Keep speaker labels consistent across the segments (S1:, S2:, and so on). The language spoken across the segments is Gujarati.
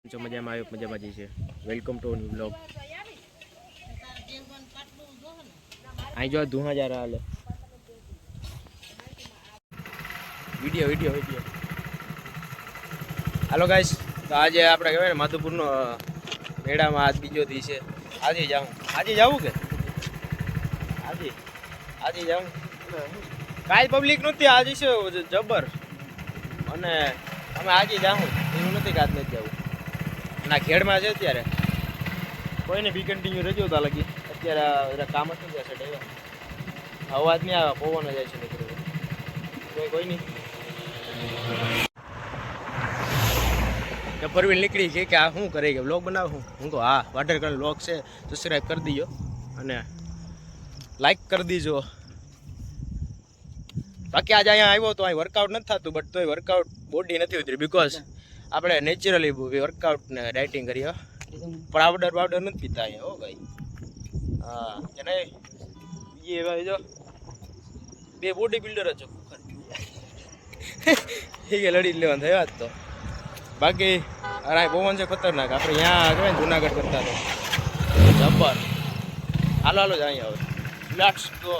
S1: જો મજામાં આવ્યો મજામાં જઈ છે. Welcome to new blog. અહીં જો 2000 હાલે વિડીયો હાલો ગાઈસ. તો આજે આપણે કહેવાય ને માધુપુરનો મેળામાં આજ બીજો દી છે. આજે જાવું કે આજે જાવું. કાલ પબ્લિક નહોતી, આજે છે જબર. અને અમે આજે જાઉં એવું નથી કે આજ નથી જવું. ના ખેડમાં છે અત્યારે, કોઈને બી કન્ટિન્યુ રજો તા લગી. અત્યારે કામ જ નથી જશે ડ્રાઈવર, અવાજ નહીં આવે, પવન જાય છે નીકળ્યો કોઈ નહીં. ફોર વ્હીલ નીકળી છે કે આ શું કરે કે બ્લોગ બનાવું. હું કહું હા, વાટર કલર બ્લોગ છે, સબસ્ક્રાઈબ કરી દીજો અને લાઈક કરી દીજો. બાકી આજે અહીંયા આવ્યો તો અહીં વર્કઆઉટ નથી થતું, બટ તોય વર્કઆઉટ બોડી નથી ઉતરી, બિકોઝ આપણે નેચરલી વર્કઆઉટ ને ડાયટિંગ કરીએ. પાવડર નથી પીતા અહીંયા. હો ભાઈ હા કે નહીં, એ ભાઈ જો બે બોડી બિલ્ડર જ એ લડી લેવાનું થયા જ. તો બાકી અરે પવન છે ખતરનાક. આપણે અહીંયા કહેવાય ને જુનાગઢ કરતા તો જબર. હાલો જ અહીંયા હવે લેટ્સ ગો.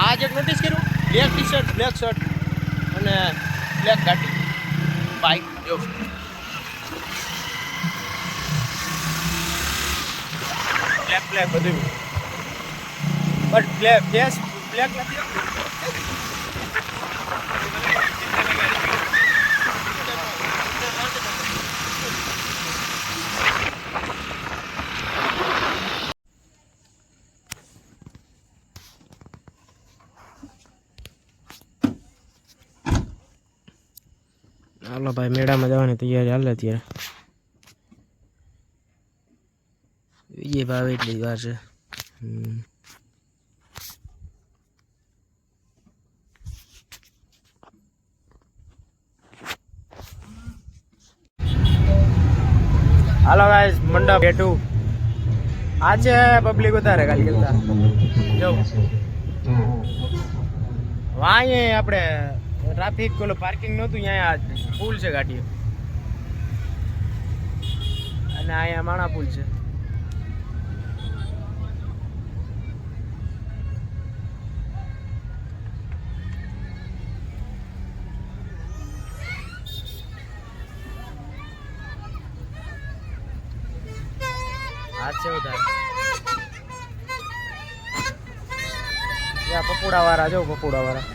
S1: આ જે નોટિસ કર્યું, black tea shirt, black shirt અને બ્લેક ગાડી, બાઇક જો બ્લેક બધું, બટ ફેસ બ્લેક નથી. હાલો ભાઈ, મેળામાં જવાની તૈયારી હાલે અત્યારે. એ ભાવ એટલી વાર છે. હાલો ગાઈસ, મંડપ બેઠું. આજે પબ્લિક વધારે કાલે કરતા. જો વાંહે આપણે ટ્રાફિક ઓલો પાર્કિંગ નહોતું, અહીંયા પુલ છે ગાડીઓ, અને અહીંયા માણા પુલ છે. હાથ છે વધારે ત્યાં પકોડા વાળા, જો પકોડા વાળા.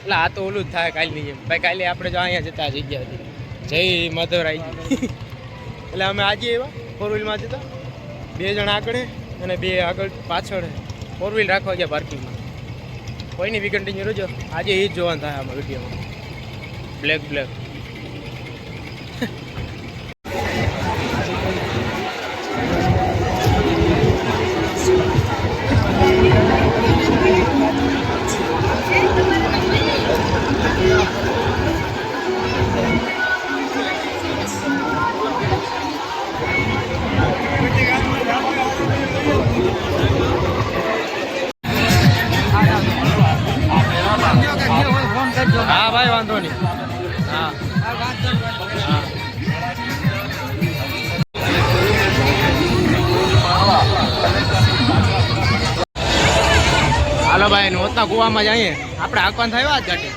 S1: એટલે આ તો ઓલું જ થાય કાલની જેમ. ભાઈ કાલે આપણે જો અહીંયા જતા જગ્યા હતી જય મધુરાઈ એટલે અમે આજે એવા ફોર વ્હીલમાં જતા, 2 જણા આગળ અને 2 આગળ પાછળ ફોર વ્હીલ રાખવા ગયા પાર્કિંગમાં. કોઈની બી કન્ટિન્યુ રહેજો, આજે એ જ જોવાનું થાય આમાં વિડીયોમાં. બ્લેક હા ભાઈ, વાંધો નહીં. હા હાલો ભાઈ, નહોતા કુવામાં જઈએ આપણે. આંકવાન થાય જ ગાડી.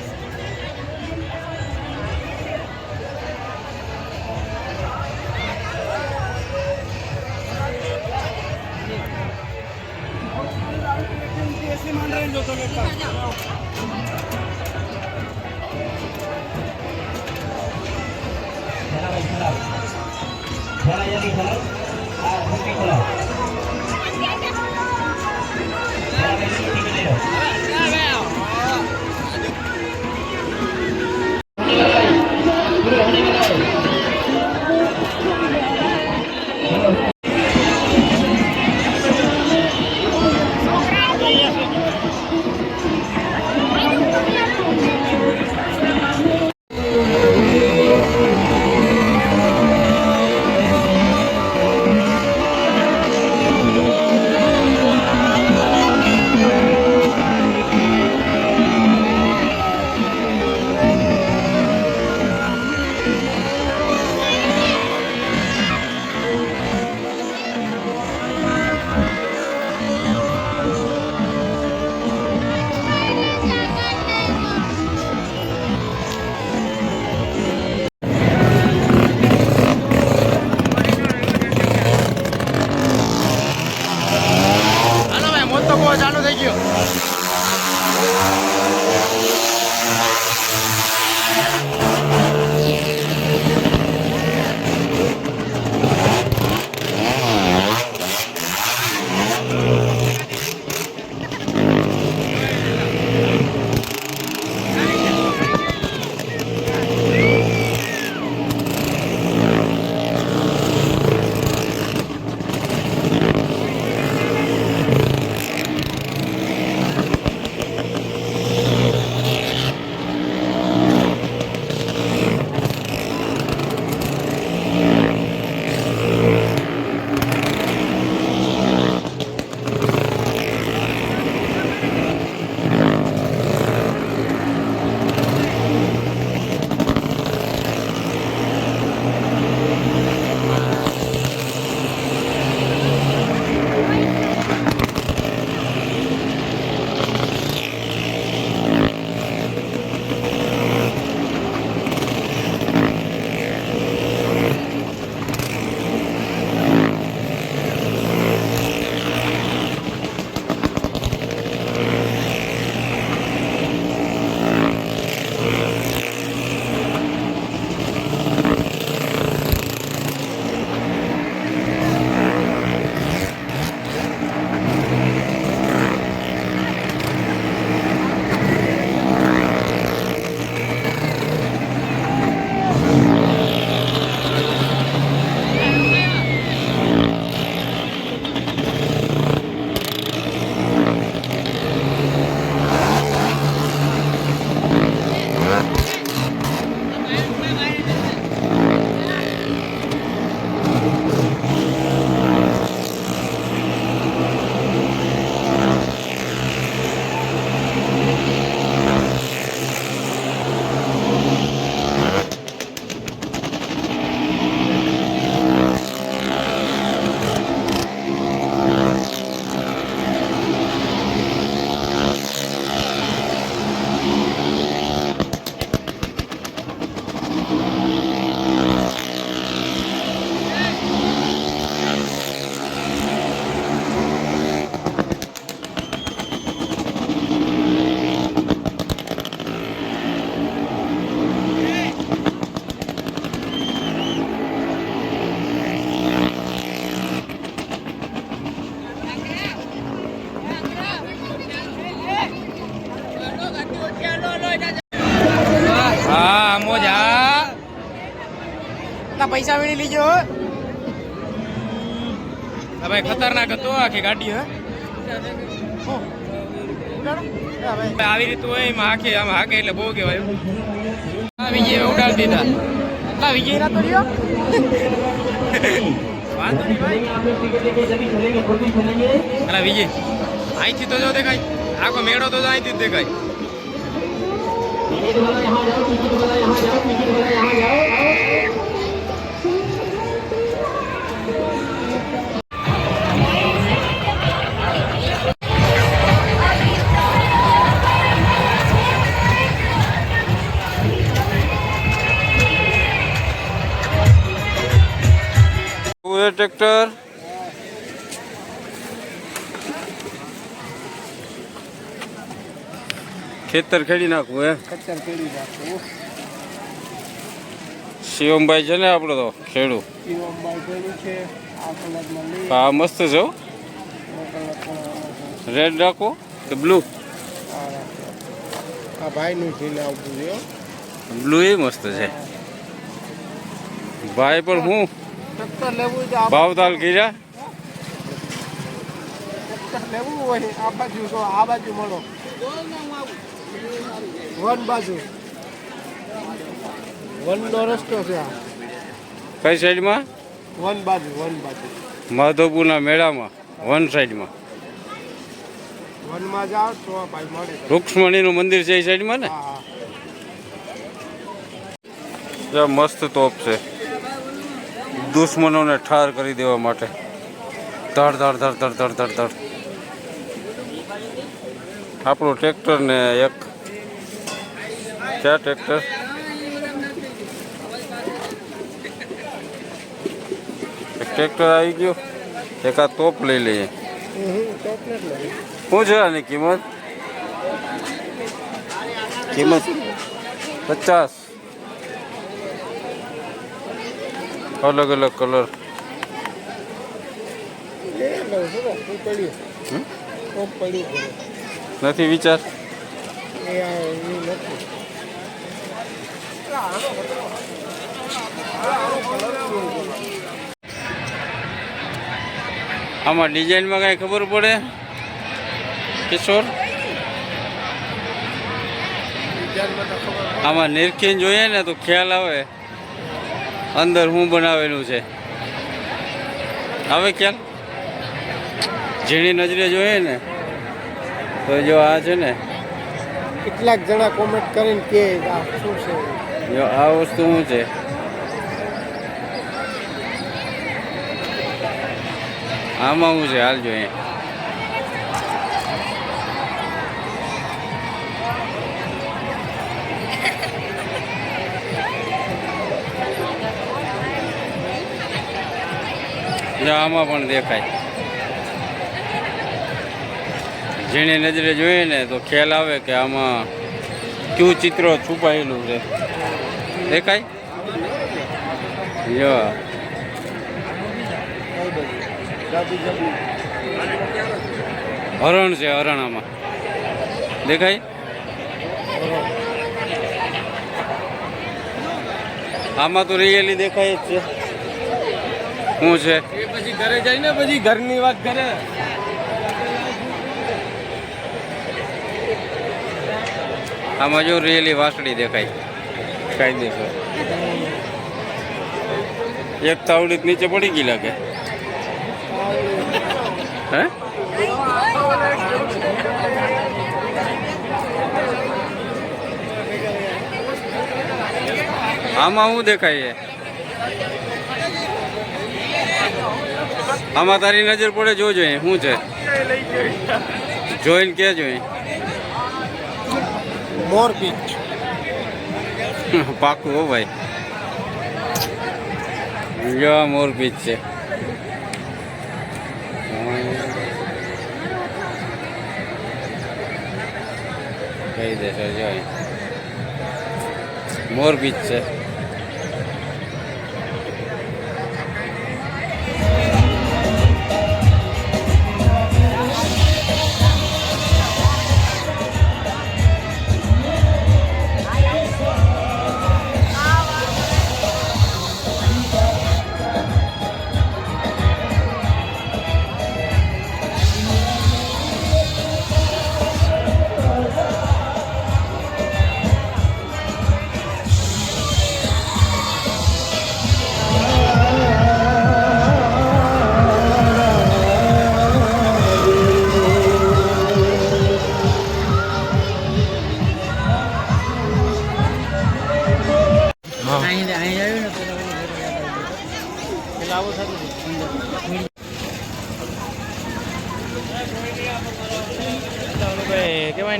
S1: પૈસા વીણી લીજો હો. હા ભાઈ ખતરનાક હતો આખી ગાડી હે. આવી રીતે હોય એમાં આખી આમ હાકે એટલે બહુ કહેવાય. હા વિજય ઉડાડી દીધા. ના વિજય ના તો રહ્યો. વાંધો નહીં ભાઈ. અલા વિજય અહીંથી તો જો દેખાય આખો મેળો તો અહીંથી જ દેખાય. ટ્રેક્ટર ખેતર ખેડી નાખવું હે. ખેતર ખેડી નાખવું. શિવમભાઈ છે ને આપણો તો ખેડૂત. શિવમભાઈ ખેડૂત છે. આ કલરમાં લઈ. હા મસ્ત છે હો. રેડ રાખો કે બ્લુ? આ ભાઈનું છે ને આવતું છે. બ્લુ એ મસ્ત છે. ભાઈ પણ હું ભાવતાલ કર્યા. લેવું હોય આ બાજુ તો આ બાજુ મળો. વન બાજુ વનનો રસ્તો છે. કઈ સાઈડમાં? વન બાજુ. વન બાજુ માધવપુરના મેળામાં વન સાઈડમાં. વનમાં જાઓ તો ભાઈ મળે. રૂક્ષ્મણીનું મંદિર છે એ સાઈડમાં ને? હા મસ્ત તોપ છે. દુશ્મનોને ઠાર કરી દેવા માટે. ધડ ધડ ધડ ધડ ધડ ધડ ધડ. આપણું ટ્રેક્ટર ને એક ક્યાં ટ્રેક્ટર? એક ટ્રેક્ટર આવી ગયું. એક આ તોપ લઈ લઈએ. શું છે આની કિંમત? કિંમત 50. અલગ અલગ કલર. નથી વિચાર. આમાં ડિઝાઇનમાં કઈ ખબર પડે કિશોર? આમાં નિરખીને જોઈએ ને તો ખ્યાલ આવે અંદર શું બનાવેલું છે. આવે ખ્યાલ? ઝીણી નજરે જોઈએ ને તો જો આ છે ને કેટલાક જણા કોમેન્ટ કરીને કે શું છે જો આ વસ્તુ શું છે. આમાં શું છે હાલ જોઈએ. આમાં પણ દેખાય. જેને નજરે જોઈએ ને તો ખ્યાલ આવે કે આમાં કયું ચિત્ર છુપાયેલું છે. દેખાય? જો હરણ છે. હરણ આમાં દેખાય. આમાં તો રિયલી દેખાય જ છે. શું છે એ પછી ઘરે જાય ને પછી ઘરની વાત કરે. આમાં જો રિયલી વાસળી દેખાય કાયદેસર. એક તાવડી નીચે પડી ગઈ લાગે. હે આમાં શું દેખાય? આમાં તારી નજર પડે જોજો શું છે જોઈને કે જોઈએ. મોર પીચ પાકું હો ભાઈ. જો મોર પીચ છે. કહી દેશો જો મોર પીચ છે.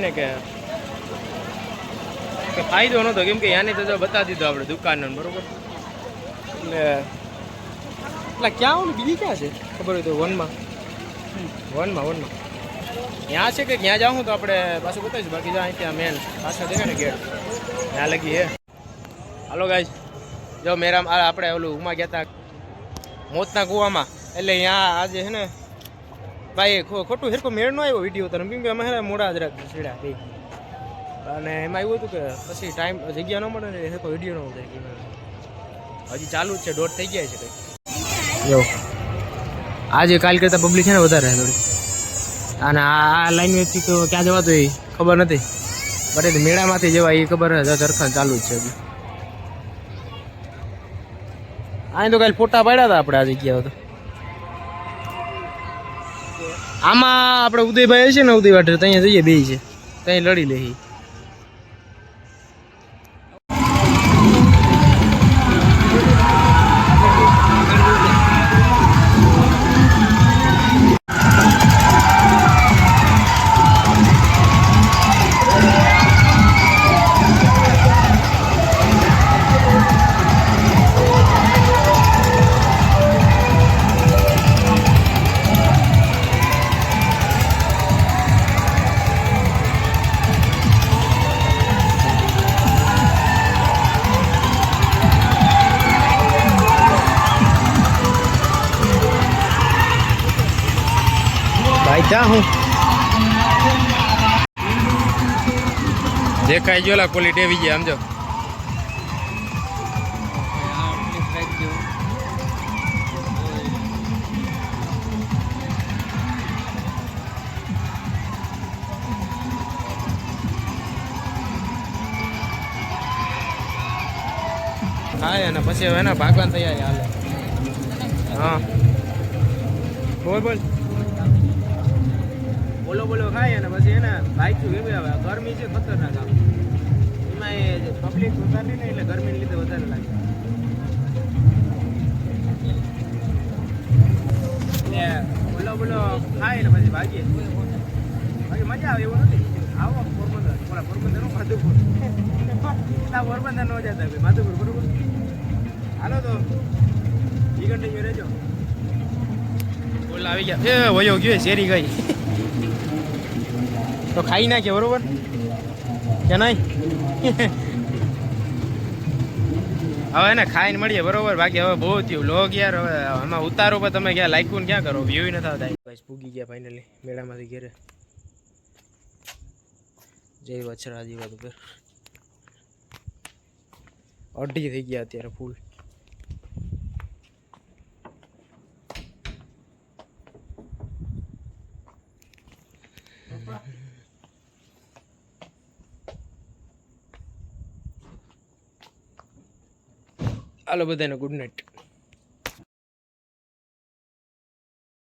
S1: ને કે ફાયદો નહોતો, કેમ કે યાની તો બતાવી દીધો આપણે દુકાનનો, બરોબર. એટલે ક્યાં ઓલું બીજી ક્યાં છે ખબર હોય તો? વનમાં ત્યાં છે કે ત્યાં જાઉં તો આપણે પાછું બતાવીશું. બાકી જો અહીં ત્યાં મેન પાછળ દેખાય ને ગેટ, ત્યાં લગી હે. હાલો ગાઈસ, જો મેરા આપણે ઓલું ઉમા ગયા હતા મોતના કૂવામાં, એટલે ત્યાં આજે છે ને ભાઈ ખોટું હેરકો મેળ ન આવ્યો વિડીયો તરફ, કેમ કે અમે હે મોડા જ સીડ્યા બે, અને એમાં એવું હતું કે પછી ટાઈમ જગ્યા ન મળે ને હેરકો વિડીયો ન ઉતારે. હજી ચાલુ જ છે, દોઢ થઈ ગયા છે કંઈક. જો આજે કાલ કરતાં પબ્લિક છે ને વધારે છે થોડી, અને આ લાઈન વેચી તો ક્યાં જવાતું એ ખબર નથી, બટ મેળામાંથી જવાય એ ખબર છે. ચરખા ચાલુ જ છે હજી. અહીં તો કાલે ફોટા પાડ્યા હતા આપણે આ જગ્યાઓ તો. આમાં આપણે ઉદયભાઈ છે ને, ઉદય વાટર ત્યાં જઈએ, બે છે ત્યાં લડી લે. ભાઈ જા હું દેખાય જોલા ક્વોલિટી આવી ગયા, સમજો. ખાય અને પછી હવે એના ભાગવાન તૈયારી હાલે. હા બોલ બોલો ખાય અને પછી એને ભાગ્યું કેમ આવે. ગરમી છે ખતરનાક આવે, એમાં એ પબ્લિક વધારે ને એટલે ગરમીને લીધે વધારે લાગે. બોલો ખાય ને પછી ભાગીએ, બાકી મજા આવે એવું નથી. આવો પોરબંદર, પોરબંદર નું માધુપુર, પોરબંદર નો જતા ભાઈ માધુપુર, બરોબર. હાલો તો ઈ કન્ટિન્યુ રહેજો. બોલ આવી ગયા, એ વયો ગયો શેરી ગઈ તો ખાઈ નાખીએ, બરોબર કે નહીં? હવે ને ખાઈને મળીએ, બરોબર. બાકી હવે બહુ થયું લોગ યાર, હવે આમાં ઉતારો પર તમે ક્યાં લાઈક ક્યાં કરો, વ્યૂ નથી આવતા. ભાઈ પૂગી ગયા ફાઇનલી મેળામાંથી ઘેરે. જય વછરા જીવાત ઉપર અઢી થઈ ગયા અત્યારે ફૂલ. હાલો બધાને ગુડ નાઇટ.